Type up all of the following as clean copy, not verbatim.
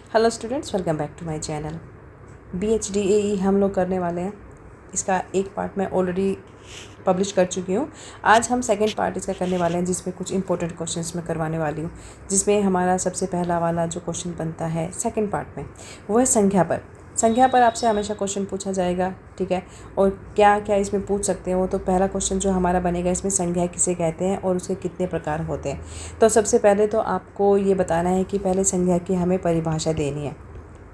Hello students, welcome back to my channel. BHDAE हम लोग करने वाले हैं। इसका एक पार्ट मैं ऑलरेडी पब्लिश कर चुकी हूँ। आज हम सेकंड पार्ट इसका करने वाले हैं, जिसमें कुछ इंपॉर्टेंट क्वेश्चंस मैं करवाने वाली हूँ। जिसमें हमारा सबसे पहला वाला जो क्वेश्चन बनता है सेकंड पार्ट में, वो है संख्या पर। संख्या पर आपसे हमेशा क्वेश्चन पूछा जाएगा, ठीक है। और क्या क्या इसमें पूछ सकते हैं वो, तो पहला क्वेश्चन जो हमारा बनेगा, इसमें संख्या किसे कहते हैं और उसके कितने प्रकार होते हैं। तो सबसे पहले तो आपको ये बताना है कि पहले संख्या की हमें परिभाषा देनी है,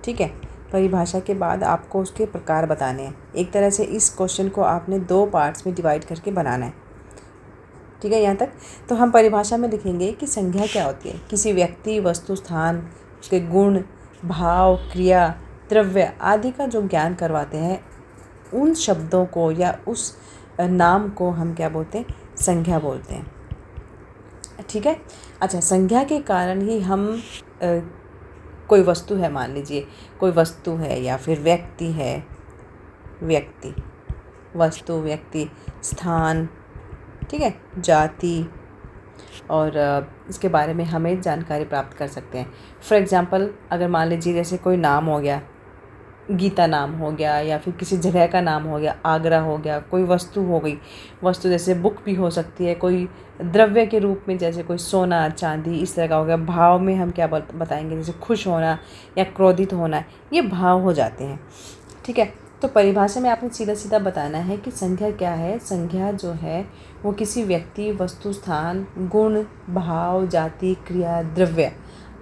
ठीक है। परिभाषा के बाद आपको उसके प्रकार बताने हैं। एक तरह से इस क्वेश्चन को आपने 2 पार्ट्स में डिवाइड करके बनाना है, ठीक है। यहाँ तक तो हम परिभाषा में लिखेंगे कि संख्या क्या होती है। किसी व्यक्ति, वस्तु, स्थान, उसके गुण, भाव, क्रिया, द्रव्य आदि का जो ज्ञान करवाते हैं, उन शब्दों को या उस नाम को हम क्या बोलते हैं, संख्या बोलते हैं, ठीक है। अच्छा, संख्या के कारण ही हम कोई वस्तु है, मान लीजिए कोई वस्तु है या फिर व्यक्ति है, व्यक्ति, वस्तु, व्यक्ति, स्थान, ठीक है, जाति, और इसके बारे में हमें जानकारी प्राप्त कर सकते हैं। फॉर एग्ज़ाम्पल, अगर मान लीजिए जैसे कोई नाम हो गया, गीता नाम हो गया, या फिर किसी जगह का नाम हो गया, आगरा हो गया, कोई वस्तु हो गई, वस्तु जैसे बुक भी हो सकती है, कोई द्रव्य के रूप में जैसे कोई सोना, चांदी, इस तरह का हो गया। भाव में हम क्या बताएंगे, जैसे खुश होना या क्रोधित होना, ये भाव हो जाते हैं, ठीक है। तो परिभाषा में आपने सीधा सीधा बताना है कि संख्या क्या है। संख्या जो है वो किसी व्यक्ति, वस्तु, स्थान, गुण, भाव, जाति, क्रिया, द्रव्य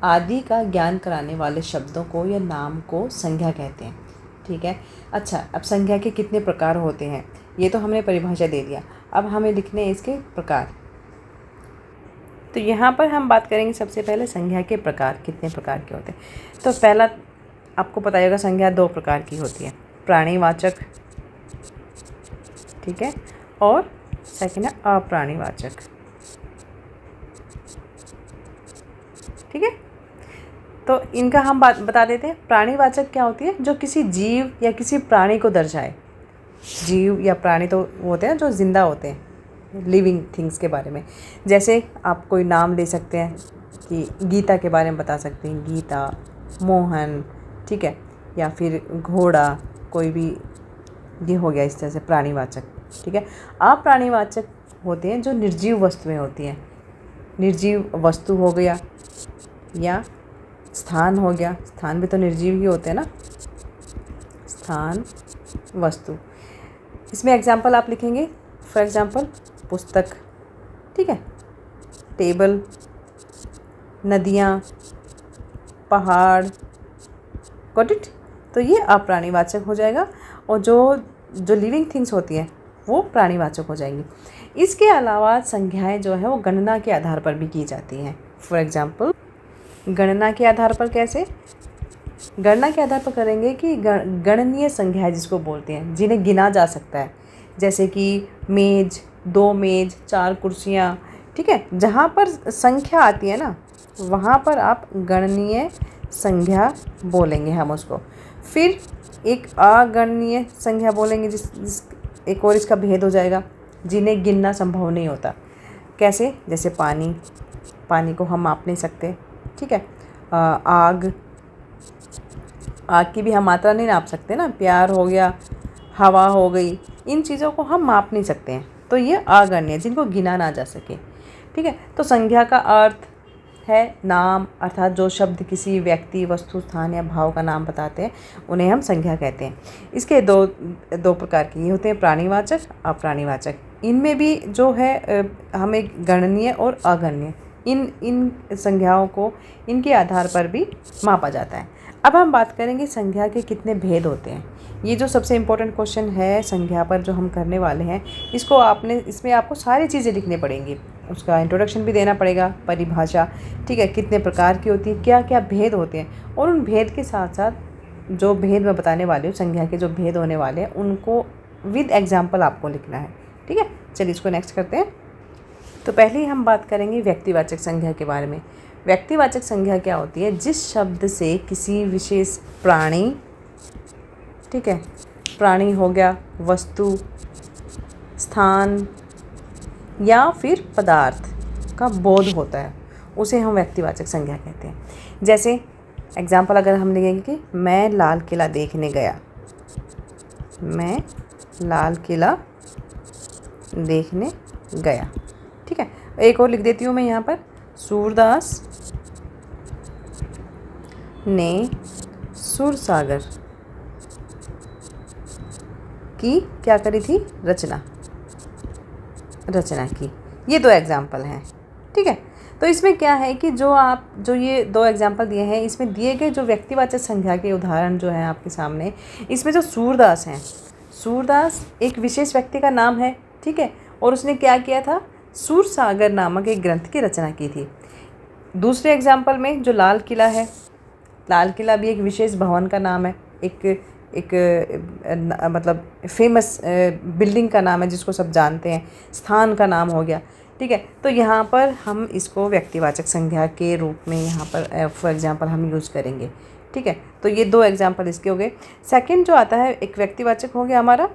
आदि का ज्ञान कराने वाले शब्दों को या नाम को संख्या कहते हैं, ठीक है। अच्छा, अब संख्या के कितने प्रकार होते हैं, ये तो हमने परिभाषा दे दिया। अब हमें लिखने हैं इसके प्रकार। तो यहाँ पर हम बात करेंगे सबसे पहले संख्या के प्रकार, कितने प्रकार के होते हैं। तो पहला आपको पता होगा, संख्या 2 प्रकार की होती है, प्राणीवाचक, ठीक है, और सेकंड है अप्राणीवाचक, ठीक है। तो इनका हम बात बता देते हैं। प्राणीवाचक क्या होती है, जो किसी जीव या किसी प्राणी को दर्शाए। जीव या प्राणी तो वो होते हैं जो जिंदा होते हैं, लिविंग थिंग्स के बारे में। जैसे आप कोई नाम ले सकते हैं कि गीता के बारे में बता सकते हैं, गीता, मोहन, ठीक है, या फिर घोड़ा, कोई भी, ये हो गया इस तरह से प्राणीवाचक, ठीक है। अप्राणीवाचक होते हैं जो निर्जीव वस्तुएं होती हैं। निर्जीव वस्तु हो गया, या स्थान हो गया, स्थान भी तो निर्जीव ही होते हैं ना, स्थान, वस्तु। इसमें एग्जाम्पल आप लिखेंगे, फॉर एग्जाम्पल पुस्तक, ठीक है, टेबल, नदियाँ, पहाड़, गॉट इट। तो ये अप्राणीवाचक हो जाएगा, और जो लिविंग थिंग्स होती हैं वो प्राणीवाचक हो जाएंगी। इसके अलावा संख्याएं जो है वो गणना के आधार पर भी की जाती हैं। फॉर एग्जाम्पल, गणना के आधार पर कैसे, गणना के आधार पर करेंगे कि गणनीय संख्याएं जिसको बोलते हैं, जिन्हें गिना जा सकता है, जैसे कि मेज, 2 मेज, 4 कुर्सियाँ, ठीक है। जहाँ पर संख्या आती है ना, वहाँ पर आप गणनीय संख्या बोलेंगे हम उसको। फिर एक अगणनीय संख्या बोलेंगे, जिस एक और इसका भेद हो जाएगा, जिन्हें गिनना संभव नहीं होता। कैसे, जैसे पानी, पानी को हम माप नहीं सकते, ठीक है। आग, आग की भी हम मात्रा नहीं नाप सकते ना। प्यार हो गया, हवा हो गई, इन चीज़ों को हम माप नहीं सकते हैं, तो ये अगण्य, जिनको गिना ना जा सके, ठीक है। तो संख्या का अर्थ है नाम, अर्थात जो शब्द किसी व्यक्ति, वस्तु, स्थान या भाव का नाम बताते हैं, उन्हें हम संख्या कहते हैं। इसके दो प्रकार के होते हैं, प्राणीवाचक, अप्राणीवाचक। इनमें भी जो है हमें गणनीय और अगण्य, इन संख्याओं को इनके आधार पर भी मापा जाता है। अब हम बात करेंगे संख्या के कितने भेद होते हैं। ये जो सबसे इम्पोर्टेंट क्वेश्चन है संख्या पर जो हम करने वाले हैं, इसमें आपको सारी चीज़ें लिखनी पड़ेंगी। उसका इंट्रोडक्शन भी देना पड़ेगा, परिभाषा, ठीक है, कितने प्रकार की होती है, क्या क्या भेद होते हैं, और उन भेद के साथ साथ जो भेद मैं बताने वाली हूँ, संख्या के जो भेद होने वाले हैं, उनको विद एग्जाम्पल आपको लिखना है, ठीक है। चलिए इसको नेक्स्ट करते हैं। तो पहले ही हम बात करेंगे व्यक्तिवाचक संख्या के बारे में। व्यक्तिवाचक संख्या क्या होती है, जिस शब्द से किसी विशेष प्राणी, ठीक है, प्राणी हो गया, वस्तु, स्थान या फिर पदार्थ का बोध होता है, उसे हम व्यक्तिवाचक संज्ञा कहते हैं। जैसे एग्जाम्पल अगर हम लिखेंगे कि मैं लाल किला देखने गया, मैं लाल किला देखने गया। ठीक है, एक और लिख देती हूँ मैं यहाँ पर, सूरदास ने सूरसागर की क्या करी थी, रचना की। ये 2 एग्जाम्पल हैं। ठीक है, तो इसमें क्या है कि जो ये 2 एग्जाम्पल दिए हैं, इसमें दिए गए जो व्यक्तिवाचक संज्ञा के उदाहरण जो हैं आपके सामने, इसमें जो सूरदास हैं, सूरदास एक विशेष व्यक्ति का नाम है। ठीक है, और उसने क्या किया था, सूरसागर नामक एक ग्रंथ की रचना की थी। दूसरे एग्जाम्पल में जो लाल किला है, लाल किला भी एक विशेष भवन का नाम है, एक मतलब फेमस बिल्डिंग का नाम है जिसको सब जानते हैं, स्थान का नाम हो गया। ठीक है, तो यहाँ पर हम इसको व्यक्तिवाचक संज्ञा के रूप में यहाँ पर फॉर एग्जांपल हम यूज़ करेंगे। ठीक है, तो ये 2 एग्जांपल इसके हो गए। सेकंड जो आता है एक व्यक्तिवाचक हो गया हमारा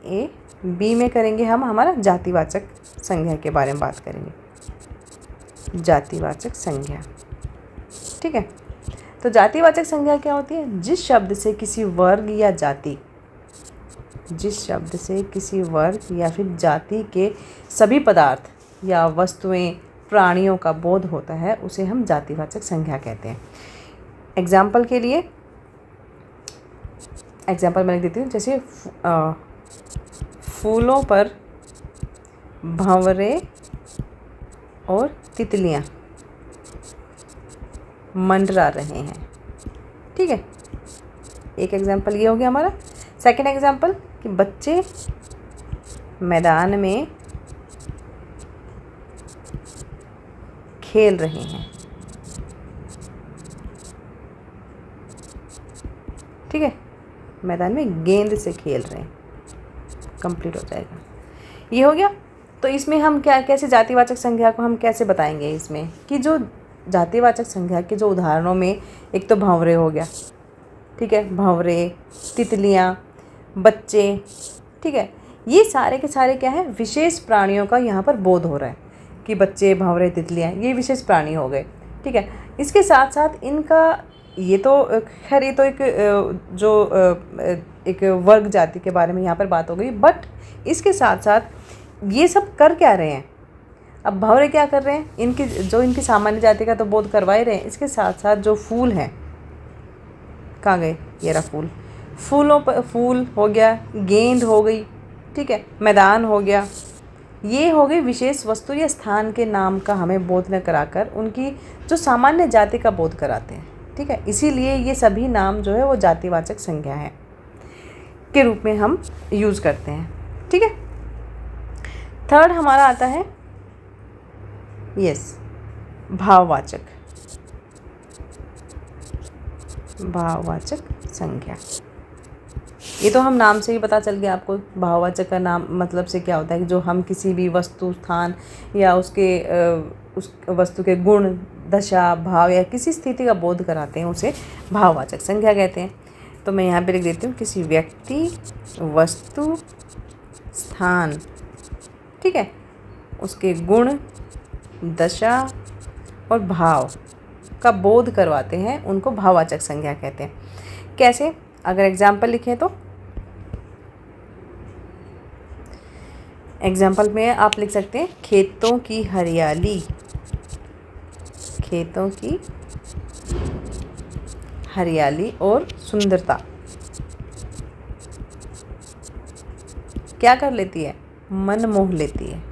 ए, बी में करेंगे हम हमारा जातिवाचक संज्ञा के बारे में बात करेंगे, जातिवाचक संज्ञा। ठीक है, तो जातिवाचक संज्ञा क्या होती है, जिस शब्द से किसी वर्ग या जाति, जिस शब्द से किसी वर्ग या फिर जाति के सभी पदार्थ या वस्तुएं, प्राणियों का बोध होता है, उसे हम जातिवाचक संज्ञा कहते हैं। एग्जाम्पल के लिए एग्जाम्पल मैं लिख देती हूँ, जैसे फूलों पर भंवरे और तितलियाँ मंडरा रहे हैं। ठीक है, एक एग्जाम्पल ये हो गया हमारा। सेकंड एग्जाम्पल कि बच्चे मैदान में खेल रहे हैं। ठीक है, मैदान में गेंद से खेल रहे हैं, कंप्लीट हो जाएगा। ये हो गया। तो इसमें हम कैसे जातिवाचक संज्ञा को हम कैसे बताएंगे, इसमें कि जो जातिवाचक संज्ञा के जो उदाहरणों में एक तो भंवरे हो गया। ठीक है, भंवरे, तितलियाँ, बच्चे। ठीक है, ये सारे के सारे क्या है, विशेष प्राणियों का यहाँ पर बोध हो रहा है कि बच्चे, भंवरे, तितलियाँ ये विशेष प्राणी हो गए। ठीक है, इसके साथ साथ इनका ये तो खैर ये तो एक वर्ग जाति के बारे में यहाँ पर बात हो गई, बट इसके साथ साथ ये सब कर क्या रहे हैं, अब भंवरे क्या कर रहे हैं, इनकी सामान्य जाति का तो बोध करवा ही रहे हैं। इसके साथ साथ जो फूल हैं, कहाँ गए, ये रहा फूल, फूलों पर फूल हो गया, गेंद हो गई। ठीक है, मैदान हो गया, ये हो गई विशेष वस्तु या स्थान के नाम का हमें बोध न कराकर उनकी जो सामान्य जाति का बोध कराते हैं। ठीक है, इसीलिए ये सभी नाम जो है वो जातिवाचक संज्ञा है के रूप में हम यूज़ करते हैं। ठीक है, थर्ड हमारा आता है भाववाचक संज्ञा। ये तो हम नाम से ही पता चल गया आपको, भाववाचक का नाम मतलब से क्या होता है कि जो हम किसी भी वस्तु, स्थान या उस वस्तु के गुण, दशा, भाव या किसी स्थिति का बोध कराते हैं, उसे भाववाचक संज्ञा कहते हैं। तो मैं यहाँ पे लिख देती हूँ, किसी व्यक्ति, वस्तु, स्थान, ठीक है, उसके गुण, दशा और भाव का बोध करवाते हैं, उनको भाववाचक संज्ञा कहते हैं। कैसे, अगर एग्जाम्पल लिखें तो एग्जाम्पल में आप लिख सकते हैं, खेतों की हरियाली, खेतों की हरियाली और सुंदरता क्या कर लेती है, मन मोह लेती है।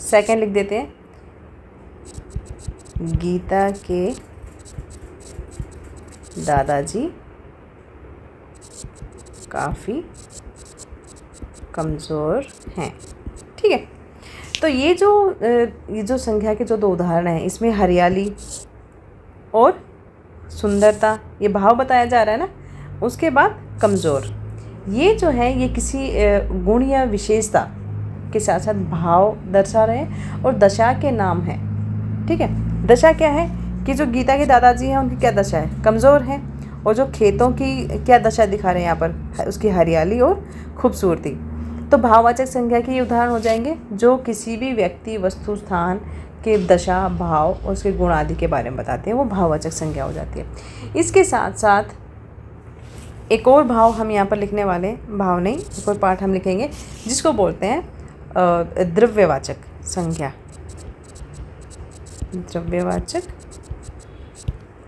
सेकंड लिख देते हैं, गीता के दादाजी काफ़ी कमज़ोर हैं। ठीक है, तो ये जो संज्ञा के जो 2 उदाहरण हैं, इसमें हरियाली और सुंदरता ये भाव बताया जा रहा है ना। उसके बाद कमज़ोर, ये जो है ये किसी गुण या विशेषता के साथ साथ भाव दर्शा रहे हैं और दशा के नाम हैं। ठीक है, दशा क्या है कि जो गीता के दादाजी हैं उनकी क्या दशा है, कमज़ोर हैं, और जो खेतों की क्या दशा दिखा रहे हैं यहाँ पर, उसकी हरियाली और खूबसूरती। तो भाववाचक संज्ञा के ये उदाहरण हो जाएंगे जो किसी भी व्यक्ति, वस्तु, स्थान के दशा, भाव और उसके गुण आदि के बारे में बताते हैं, वो भाववाचक संज्ञा हो जाती है। इसके साथ साथ एक और भाव हम यहाँ पर लिखने वाले हैं, भाव नहीं, एक और पार्ट हम लिखेंगे जिसको बोलते हैं द्रव्यवाचक संज्ञा। द्रव्यवाचक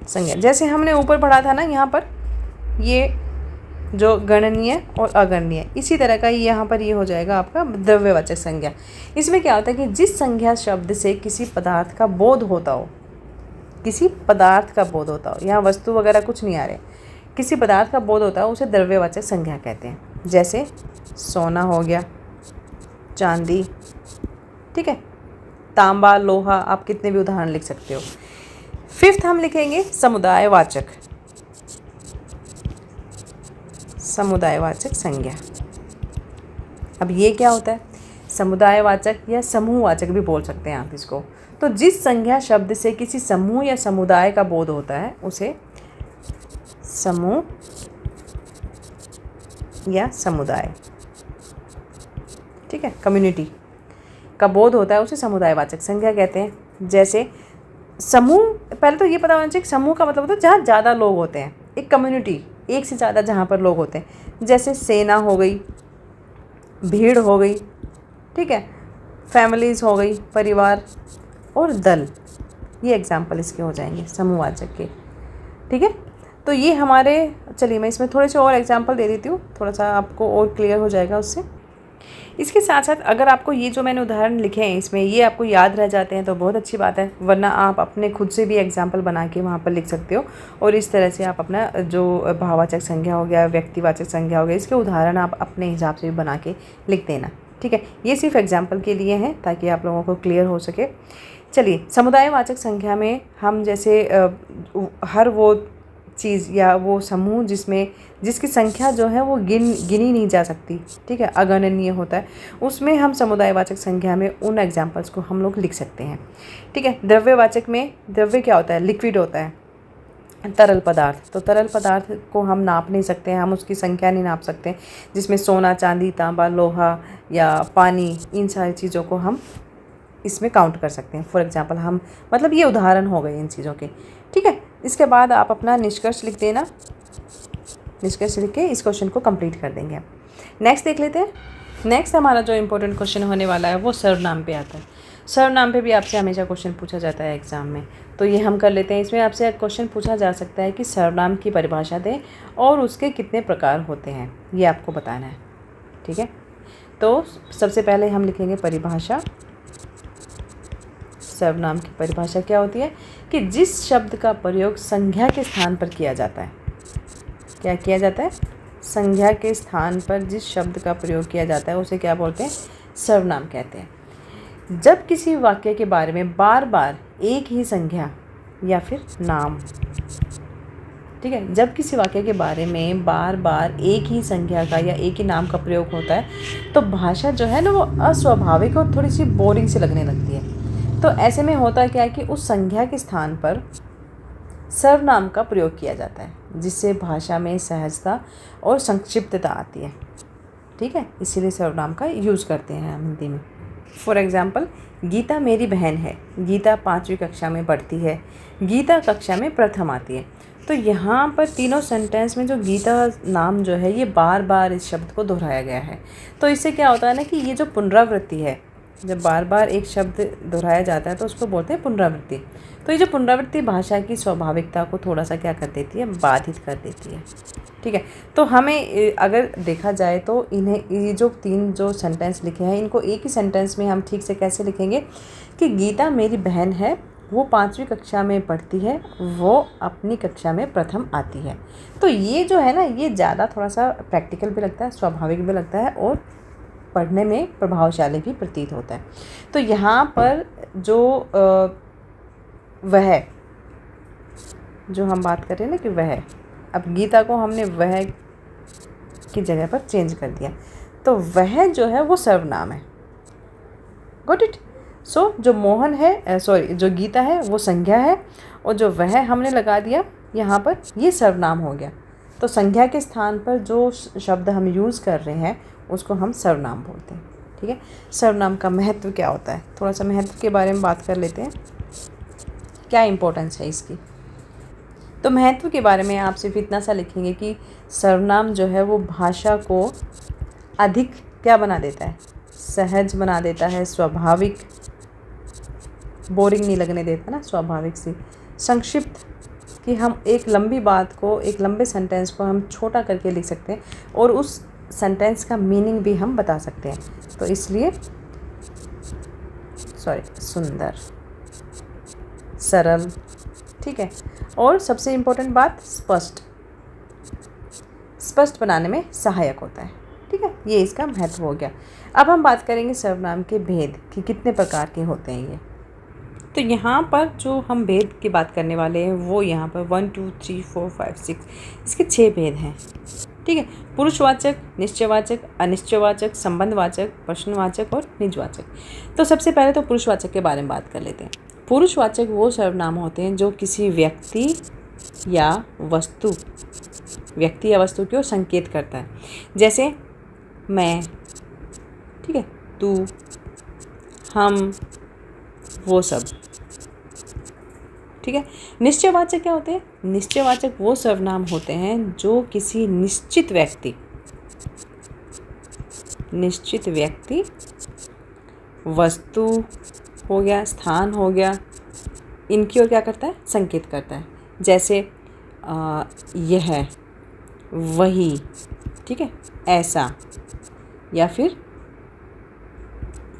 संज्ञा, जैसे हमने ऊपर पढ़ा था ना, यहाँ पर ये जो गणनीय और अगणनीय, इसी तरह का यहाँ पर ये हो जाएगा आपका द्रव्यवाचक संज्ञा। इसमें क्या होता है कि जिस संज्ञा शब्द से किसी पदार्थ का बोध होता हो, किसी पदार्थ का बोध होता हो, यहाँ वस्तु वगैरह कुछ नहीं आ रहे, किसी पदार्थ का बोध होता है उसे द्रव्यवाचक संज्ञा कहते हैं। जैसे सोना हो गया, चांदी, ठीक है, तांबा, लोहा, आप कितने भी उदाहरण लिख सकते हो। फिफ्थ हम लिखेंगे समुदायवाचक, समुदायवाचक संज्ञा। अब ये क्या होता है? समुदायवाचक या समूहवाचक भी बोल सकते हैं आप इसको। तो जिस संज्ञा शब्द से किसी समूह या समुदाय का बोध होता है उसे समूह या समुदाय, ठीक है, कम्युनिटी का बोध होता है उसे समुदायवाचक संज्ञा कहते हैं। जैसे समूह, पहले तो ये पता होना चाहिए कि समूह का मतलब होता है जहाँ ज़्यादा लोग होते हैं, एक कम्युनिटी, एक से ज़्यादा जहाँ पर लोग होते हैं। जैसे सेना हो गई, भीड़ हो गई, ठीक है, फैमिलीज़ हो गई, परिवार, और दल, ये एग्जाम्पल इसके हो जाएंगे समूहवाचक के, ठीक है। तो ये हमारे, चलिए मैं इसमें थोड़े से और एग्जाम्पल दे देती हूँ, थोड़ा सा आपको और क्लियर हो जाएगा उससे। इसके साथ साथ अगर आपको ये जो मैंने उदाहरण लिखे हैं इसमें ये आपको याद रह जाते हैं तो बहुत अच्छी बात है, वरना आप अपने खुद से भी एग्जाम्पल बना के वहाँ पर लिख सकते हो और इस तरह से आप अपना जो भाववाचक संज्ञा हो गया, व्यक्तिवाचक संज्ञा हो गया, इसके उदाहरण आप अपने हिसाब से भी बना के लिख देना, ठीक है। ये सिर्फ एग्जाम्पल के लिए हैं ताकि आप लोगों को क्लियर हो सके। चलिए, समुदायवाचक संज्ञा में हम जैसे हर वो चीज़ या वो समूह जिसकी संख्या जो है वो गिनी नहीं जा सकती, ठीक है, अगणनीय होता है, उसमें हम समुदायवाचक संज्ञा में उन एग्जाम्पल्स को हम लोग लिख सकते हैं, ठीक है। द्रव्यवाचक में, द्रव्य क्या होता है? लिक्विड होता है, तरल पदार्थ। तो तरल पदार्थ को हम नाप नहीं सकते हैं, हम उसकी संख्या नहीं नाप सकते, जिसमें सोना, चांदी, तांबा, लोहा या पानी, इन सारी चीज़ों को हम इसमें काउंट कर सकते हैं। फॉर एग्जांपल हम, मतलब ये उदाहरण हो गए इन चीज़ों के, ठीक है। इसके बाद आप अपना निष्कर्ष लिख देना, निष्कर्ष लिख के इस क्वेश्चन को कंप्लीट कर देंगे। नेक्स्ट देख लेते हैं। नेक्स्ट हमारा जो इम्पोर्टेंट क्वेश्चन होने वाला है वो सर्वनाम पे आता है। सर्वनाम पे भी आपसे हमेशा क्वेश्चन पूछा जाता है एग्ज़ाम में, तो ये हम कर लेते हैं। इसमें आपसे क्वेश्चन पूछा जा सकता है कि सर्वनाम की परिभाषा दें और उसके कितने प्रकार होते हैं, ये आपको बताना है, ठीक है। तो सबसे पहले हम लिखेंगे परिभाषा। सर्वनाम की परिभाषा क्या होती है कि जिस शब्द का प्रयोग संज्ञा के स्थान पर किया जाता है, क्या किया जाता है? संज्ञा के स्थान पर जिस शब्द का प्रयोग किया जाता है उसे क्या बोलते हैं? सर्वनाम कहते हैं। जब किसी वाक्य के बारे में बार बार एक ही संज्ञा या फिर नाम, ठीक है, जब किसी वाक्य के बारे में बार बार एक ही संज्ञा का या एक ही नाम का प्रयोग होता है तो भाषा जो है ना वो अस्वाभाविक और थोड़ी सी बोरिंग सी लगने लगती है। तो ऐसे में होता क्या है कि उस संज्ञा के स्थान पर सर्वनाम का प्रयोग किया जाता है, जिससे भाषा में सहजता और संक्षिप्तता आती है, ठीक है। इसीलिए सर्वनाम का यूज़ करते हैं हम हिंदी में। फॉर एग्ज़ाम्पल, गीता मेरी बहन है, गीता 5वीं कक्षा में पढ़ती है, गीता कक्षा में प्रथम आती है। तो यहाँ पर तीनों सेंटेंस में जो गीता नाम जो है ये बार बार इस शब्द को दोहराया गया है। तो इससे क्या होता है ना कि ये जो पुनरावृत्ति है, जब बार बार एक शब्द दोहराया जाता है तो उसको बोलते हैं पुनरावृत्ति। तो ये जो पुनरावृत्ति भाषा की स्वाभाविकता को थोड़ा सा क्या कर देती है? बाधित कर देती है, ठीक है। तो हमें अगर देखा जाए तो इन्हें, ये जो 3 जो सेंटेंस लिखे हैं इनको एक ही सेंटेंस में हम ठीक से कैसे लिखेंगे कि गीता मेरी बहन है, वो 5वीं कक्षा में पढ़ती है, वो अपनी कक्षा में प्रथम आती है। तो ये जो है ना ये ज़्यादा थोड़ा सा प्रैक्टिकल भी लगता है, स्वाभाविक भी लगता है और पढ़ने में प्रभावशाली भी प्रतीत होता है। तो यहाँ पर जो वह जो हम बात कर रहे हैं ना कि वह, अब गीता को हमने वह की जगह पर चेंज कर दिया, तो वह जो है वो सर्वनाम है। Got it? सो जो मोहन है, जो गीता है वो संज्ञा है और जो वह हमने लगा दिया यहाँ पर, ये सर्वनाम हो गया। तो संज्ञा के स्थान पर जो शब्द हम यूज़ कर रहे हैं उसको हम सर्वनाम बोलते हैं, ठीक है। ठीक है। सर्वनाम का महत्व क्या होता है, थोड़ा सा महत्व के बारे में बात कर लेते हैं, क्या इम्पोर्टेंस है इसकी। तो महत्व के बारे में आप सिर्फ इतना सा लिखेंगे कि सर्वनाम जो है वो भाषा को अधिक क्या बना देता है, सहज बना देता है, स्वाभाविक, बोरिंग नहीं लगने देता ना, स्वाभाविक सी, संक्षिप्त, कि हम एक लंबी बात को, एक लंबे सेंटेंस को हम छोटा करके लिख सकते हैं और उस सेंटेंस का मीनिंग भी हम बता सकते हैं। तो इसलिए सुंदर, सरल, ठीक है। और सबसे इम्पोर्टेंट बात, स्पष्ट बनाने में सहायक होता है, ठीक है। ये इसका महत्व हो गया। अब हम बात करेंगे सर्वनाम के भेद कि कितने प्रकार के होते हैं ये। तो यहाँ पर जो हम भेद की बात करने वाले हैं वो यहाँ पर 1 2 3 4 5 6 इसके 6 भेद हैं, ठीक है। पुरुषवाचक, निश्चयवाचक, अनिश्चयवाचक, संबंधवाचक, प्रश्नवाचक और निजवाचक। तो सबसे पहले तो पुरुषवाचक के बारे में बात कर लेते हैं। पुरुषवाचक वो सर्वनाम होते हैं जो किसी व्यक्ति या वस्तु को संकेत करता है, जैसे मैं, ठीक है, तू, हम, वो सब, ठीक है। निश्चयवाचक क्या होते हैं? निश्चयवाचक वो सर्वनाम होते हैं जो किसी निश्चित व्यक्ति, वस्तु हो गया, स्थान हो गया, इनकी ओर क्या करता है, संकेत करता है। जैसे यह, वही, ठीक है, ऐसा, या फिर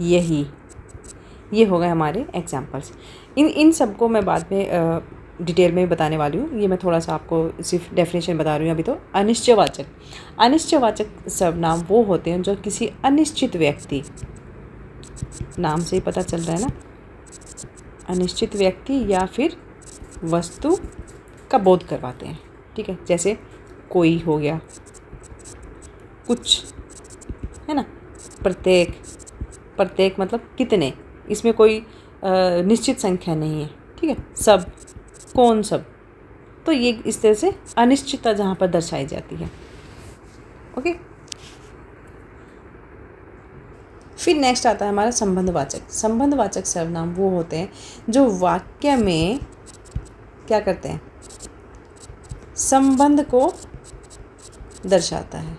यही। ये हो गए हमारे एग्जाम्पल्स। इन सब को मैं बाद में डिटेल में बताने वाली हूँ। ये मैं थोड़ा सा आपको सिर्फ डेफिनेशन बता रही हूँ अभी। तो अनिश्चयवाचक सर्वनाम वो होते हैं जो किसी अनिश्चित व्यक्ति, नाम से ही पता चल रहा है ना, अनिश्चित व्यक्ति या फिर वस्तु का बोध करवाते हैं, ठीक है। जैसे कोई हो गया, कुछ, है ना, प्रत्येक मतलब कितने, इसमें कोई निश्चित संख्या नहीं है, ठीक है। सब, कौन सब, तो ये इस तरह से अनिश्चितता जहाँ पर दर्शाई जाती है, ओके। फिर नेक्स्ट आता है हमारा संबंधवाचक। संबंधवाचक सर्वनाम वो होते हैं जो वाक्य में क्या करते हैं, संबंध को दर्शाता है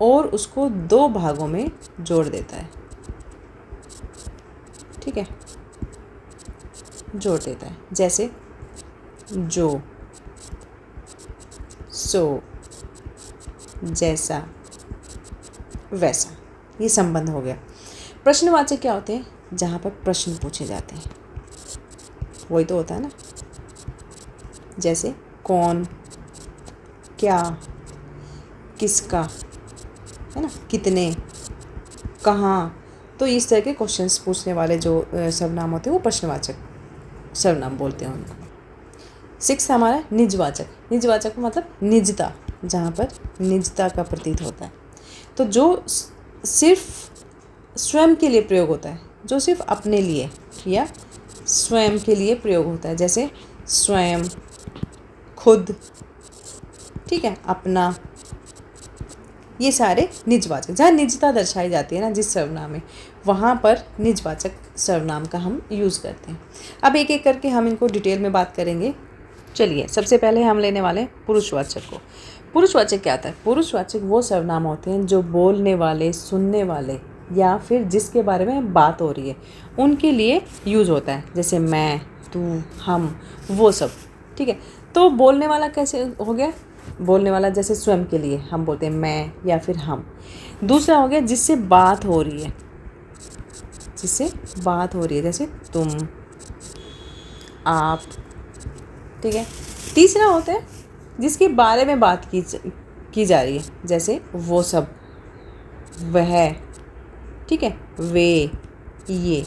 और उसको 2 भागों में जोड़ देता है, ठीक है, जोड़ देता है। जैसे जो, सो, जैसा, वैसा, ये संबंध हो गया। प्रश्नवाचक क्या होते हैं? जहाँ पर प्रश्न पूछे जाते हैं, वही तो होता है ना। जैसे कौन, क्या, किसका, है ना, कितने, कहाँ। तो इस तरह के क्वेश्चंस पूछने वाले जो सर्वनाम होते हैं वो प्रश्नवाचक सर्वनाम बोलते हैं उनको। 6 हमारा निजवाचक। निजवाचक मतलब निजता, जहाँ पर निजता का प्रतीत होता है। तो जो सिर्फ स्वयं के लिए प्रयोग होता है, जो सिर्फ अपने लिए या स्वयं के लिए प्रयोग होता है, जैसे स्वयं, खुद, ठीक है, अपना, ये सारे निजवाचक। जहाँ निजता दर्शाई जाती है ना जिस सर्वनाम में, वहाँ पर निजवाचक सर्वनाम का हम यूज़ करते हैं। अब एक एक करके हम इनको डिटेल में बात करेंगे। चलिए, सबसे पहले हम लेने वाले हैं पुरुषवाचक को। पुरुषवाचक क्या होता है? पुरुषवाचक वो सर्वनाम होते हैं जो बोलने वाले, सुनने वाले या फिर जिसके बारे में बात हो रही है उनके लिए यूज़ होता है। जैसे मैं, तू, हम, वो सब, ठीक है। तो बोलने वाला कैसे हो गया? बोलने वाला जैसे स्वयं के लिए हम बोलते हैं मैं या फिर हम। दूसरा हो गया जिससे बात हो रही है, जैसे तुम, आप, ठीक है। तीसरा होता है जिसके बारे में बात की जा रही है, जैसे वो सब, वह, ठीक है, वे, ये।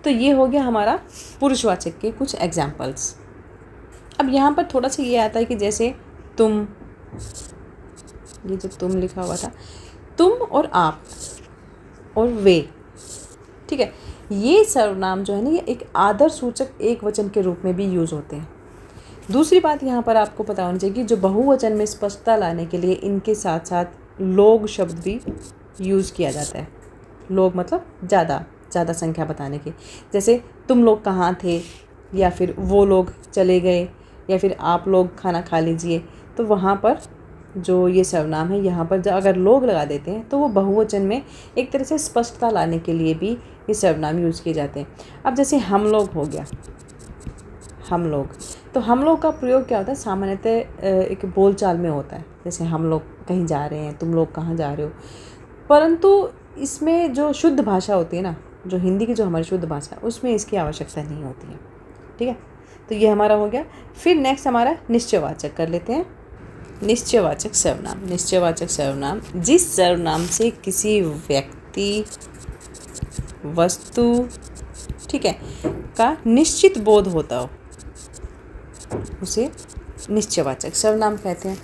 तो ये हो गया हमारा पुरुषवाचक के कुछ एग्जाम्पल्स। अब यहाँ पर थोड़ा सा ये आता है कि जैसे तुम, ये जो तुम लिखा हुआ था, तुम और आप और वे, ठीक है। ये सर्वनाम जो है ना, ये एक आदर सूचक एक वचन के रूप में भी यूज़ होते हैं। दूसरी बात यहाँ पर आपको पता होनी चाहिए कि जो बहुवचन में स्पष्टता लाने के लिए इनके साथ साथ लोग शब्द भी यूज़ किया जाता है। लोग मतलब ज़्यादा संख्या बताने की। जैसे तुम लोग कहाँ थे, या फिर वो लोग चले गए, या फिर आप लोग खाना खा लीजिए। तो वहाँ पर जो ये सर्वनाम है, यहाँ पर अगर लोग लगा देते हैं तो वो बहुवचन में एक तरह से स्पष्टता लाने के लिए भी ये सर्वनाम यूज़ किए जाते हैं। अब जैसे हम लोग हो गया, हम लोग, तो हम लोग का प्रयोग क्या होता है, सामान्यतः एक बोलचाल में होता है। जैसे हम लोग कहीं जा रहे हैं, तुम लोग कहाँ जा रहे हो। परंतु इसमें जो शुद्ध भाषा होती है ना, जो हिंदी की जो हमारी शुद्ध भाषा है, उसमें इसकी आवश्यकता नहीं होती है। ठीक है, तो ये हमारा हो गया। फिर नेक्स्ट हमारा निश्चयवाचक कर लेते हैं। निश्चयवाचक सर्वनाम। निश्चयवाचक सर्वनाम जिस सर्वनाम से किसी व्यक्ति, वस्तु, ठीक है, का निश्चित बोध होता हो, उसे निश्चयवाचक सर्वनाम कहते हैं।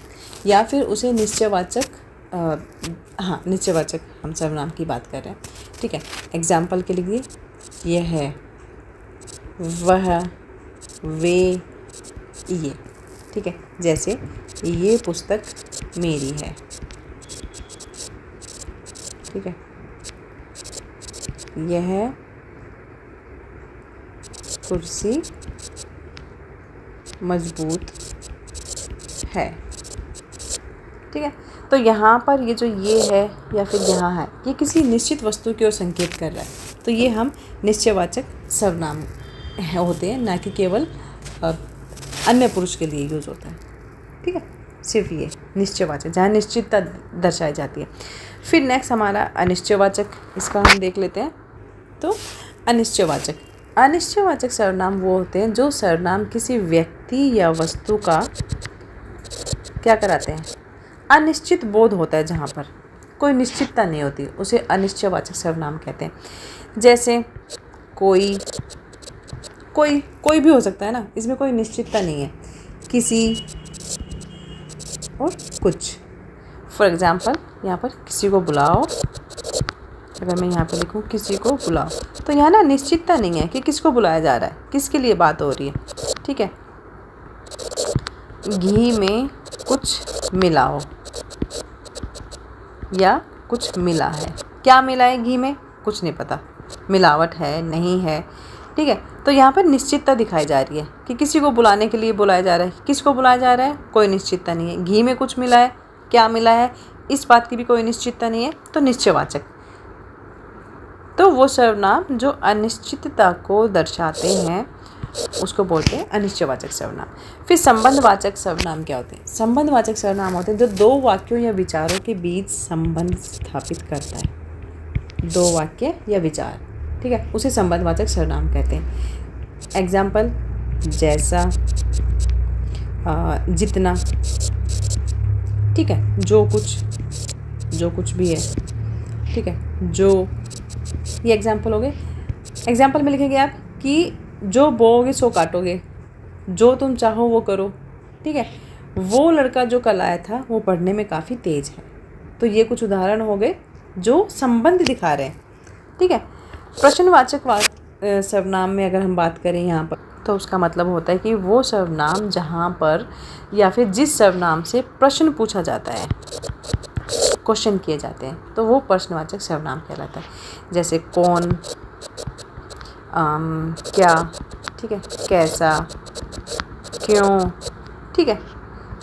या फिर उसे निश्चयवाचक निश्चयवाचक हम सर्वनाम की बात कर रहे हैं। ठीक है, एग्जाम्पल के लिए यह है, वह, वे, ये। ठीक है, जैसे ये पुस्तक मेरी है। ठीक है, यह कुर्सी मजबूत है। ठीक है, तो यहाँ पर ये जो ये है या फिर यहाँ है, ये किसी निश्चित वस्तु की ओर संकेत कर रहा है। तो ये हम निश्चयवाचक सर्वनाम होते हैं, ना कि केवल अन्य पुरुष के लिए यूज़ होता है। ठीक है, सिर्फ ये निश्चयवाचक जहाँ निश्चितता दर्शाई जाती है। फिर नेक्स्ट हमारा अनिश्चयवाचक, इसका हम देख लेते हैं। तो अनिश्चयवाचक सर्वनाम वो होते हैं जो सर्वनाम किसी व्यक्ति या वस्तु का क्या कराते हैं, अनिश्चित बोध होता है। जहाँ पर कोई निश्चितता नहीं होती, उसे अनिश्चयवाचक सर्वनाम कहते हैं। जैसे कोई भी हो सकता है ना, इसमें कोई निश्चितता नहीं है, किसी और कुछ। फॉर एग्ज़ाम्पल यहाँ पर किसी को बुलाओ, अगर मैं यहाँ पर लिखूँ किसी को बुलाओ, तो यहाँ ना निश्चितता नहीं है कि किसको बुलाया जा रहा है, किसके लिए बात हो रही है। ठीक है, घी में कुछ मिलाओ या कुछ मिला है, क्या मिला है घी में, कुछ नहीं पता, मिलावट है नहीं है। ठीक है, तो यहाँ पर निश्चितता दिखाई जा रही है कि किसी को बुलाने के लिए बुलाया जा रहा है। किसको बुलाया जा रहा है, कोई निश्चितता नहीं है। घी में कुछ मिला है, क्या मिला है, इस बात की भी कोई निश्चितता नहीं है। तो निश्चयवाचक, तो वो सर्वनाम जो अनिश्चितता को दर्शाते हैं उसको बोलते हैं अनिश्चयवाचक सर्वनाम। फिर संबंधवाचक सर्वनाम क्या होते हैं? संबंधवाचक सर्वनाम होते हैं जो दो वाक्यों या विचारों के बीच संबंध स्थापित करता है। दो वाक्य या विचार, ठीक है, उसे संबंधवाचक सर्वनाम कहते हैं। एग्जाम्पल जैसा, जितना, ठीक है, जो कुछ भी है, ठीक है, जो, ये एग्जाम्पल हो गए। एग्जाम्पल में लिखेंगे आप कि जो बोओगे सो काटोगे, जो तुम चाहो वो करो। ठीक है, वो लड़का जो कल आया था वो पढ़ने में काफ़ी तेज़ है। तो ये कुछ उदाहरण हो गए जो संबंध दिखा रहे हैं। ठीक है, प्रश्नवाचक सर्वनाम में अगर हम बात करें यहाँ पर, तो उसका मतलब होता है कि वो सर्वनाम जहाँ पर या फिर जिस सर्वनाम से प्रश्न पूछा जाता है, क्वेश्चन किए जाते हैं, तो वो प्रश्नवाचक सर्वनाम कहलाता है। जैसे कौन, क्या, ठीक है, कैसा, क्यों, ठीक है,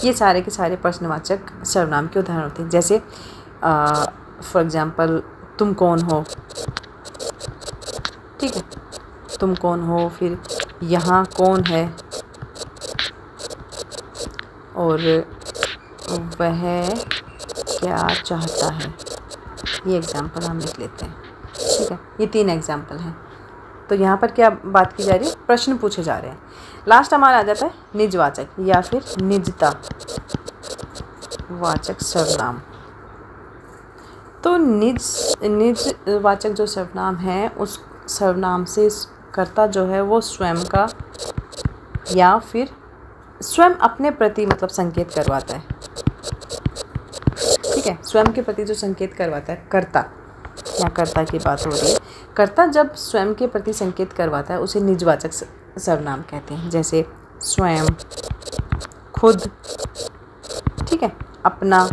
ये सारे के सारे प्रश्नवाचक सर्वनाम के उदाहरण होते हैं। जैसे फॉर एग्जांपल तुम कौन हो, ठीक है, तुम कौन हो, फिर यहाँ कौन है, और वह क्या चाहता है। ये एग्जाम्पल हम लिख लेते हैं। ठीक है, ये 3 एग्जाम्पल हैं। तो यहाँ पर क्या बात की जा रही है, प्रश्न पूछे जा रहे हैं। लास्ट हमारा आ जाता है निजवाचक या फिर निजता वाचक सर्वनाम। तो निजवाचक जो सर्वनाम है, उस सर्वनाम से कर्ता जो है वो स्वयं का या फिर स्वयं अपने प्रति मतलब संकेत करवाता है। ठीक है, स्वयं के प्रति जो संकेत करवाता है कर्ता, या कर्ता की बात हो रही है। कर्ता जब स्वयं के प्रति संकेत करवाता है उसे निजवाचक सर्वनाम कहते हैं। जैसे स्वयं, खुद, ठीक है, अपना,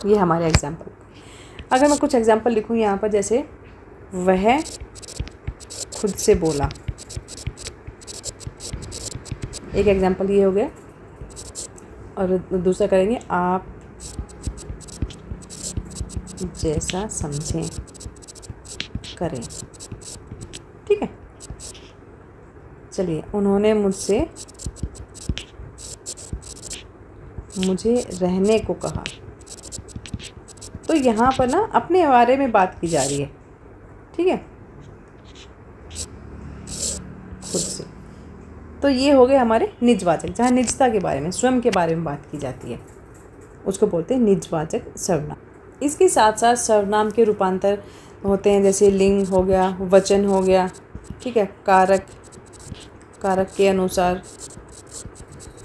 ये हमारे एग्जाम्पल। अगर मैं कुछ एग्जांपल लिखूँ यहाँ पर, जैसे वह खुद से बोला, एक एग्जांपल ये हो गया। और दूसरा करेंगे आप जैसा समझें करें। ठीक है, चलिए, उन्होंने मुझे रहने को कहा। तो यहाँ पर ना अपने बारे में बात की जा रही है। ठीक है, खुद से। तो ये हो गए हमारे निजवाचक, जहाँ निजता के बारे में, स्वयं के बारे में बात की जाती है, उसको बोलते हैं निजवाचक सर्वनाम। इसके साथ साथ सर्वनाम के रूपांतर होते हैं, जैसे लिंग हो गया, वचन हो गया। ठीक है, कारक के अनुसार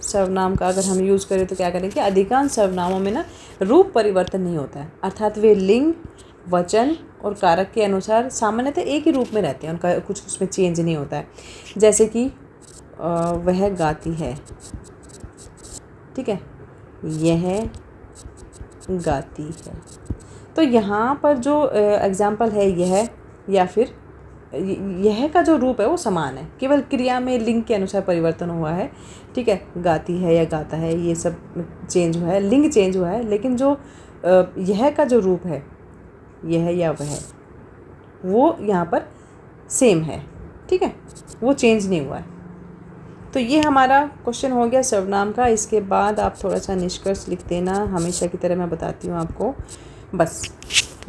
सर्वनाम का अगर हम यूज़ करें तो क्या करेंगे, अधिकांश सर्वनामों में ना रूप परिवर्तन नहीं होता है, अर्थात वे लिंग, वचन और कारक के अनुसार सामान्यतः एक ही रूप में रहते हैं, उनका कुछ उसमें चेंज नहीं होता है। जैसे कि वह गाती है। ठीक है, यह गाती है। तो यहाँ पर जो एग्जाम्पल है यह, या फिर यह का जो रूप है वो समान है, केवल क्रिया में लिंग के अनुसार परिवर्तन हुआ है। ठीक है, गाती है या गाता है, ये सब चेंज हुआ है, लिंग चेंज हुआ है, लेकिन जो यह का जो रूप है, यह या वह, वो यहाँ पर सेम है। ठीक है, वो चेंज नहीं हुआ है। तो ये हमारा क्वेश्चन हो गया सर्वनाम का। इसके बाद आप थोड़ा सा निष्कर्ष लिख देना, हमेशा की तरह मैं बताती हूँ आपको। बस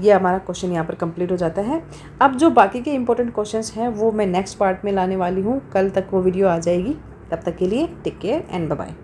ये हमारा क्वेश्चन यहाँ पर कंप्लीट हो जाता है। अब जो बाकी के इंपॉर्टेंट क्वेश्चंस हैं वो मैं नेक्स्ट पार्ट में लाने वाली हूँ, कल तक वो वीडियो आ जाएगी। तब तक के लिए take care and bye bye.